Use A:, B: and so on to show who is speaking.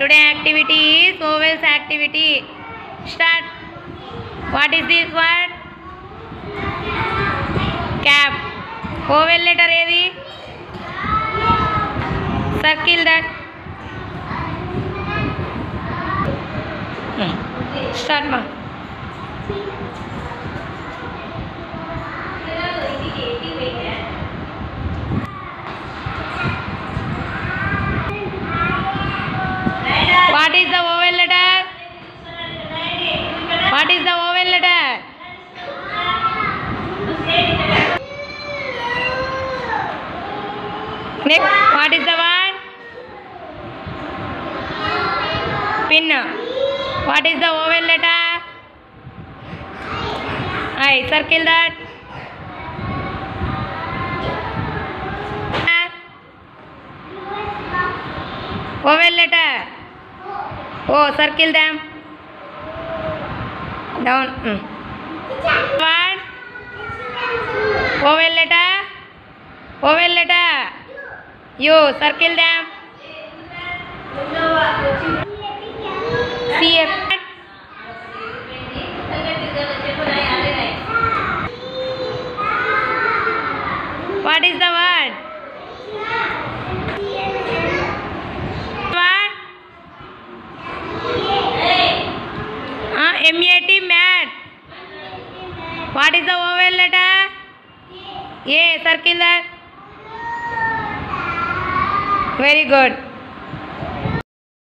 A: Today activity is vowels activity. Start. What is this word? Cap. Vowel letter ఏది? Circle that. Start ma. What is the vowel letter? What is the vowel letter? Next, what is the word? Pin. What is the vowel letter? I circle that. Vowel letter. Oh, circle them. Down. What? Vowel letter. Vowel letter. You circle them. See it. What is the word? What? M-A-T, mat. What is the vowel letter? A. Circle that. Very good.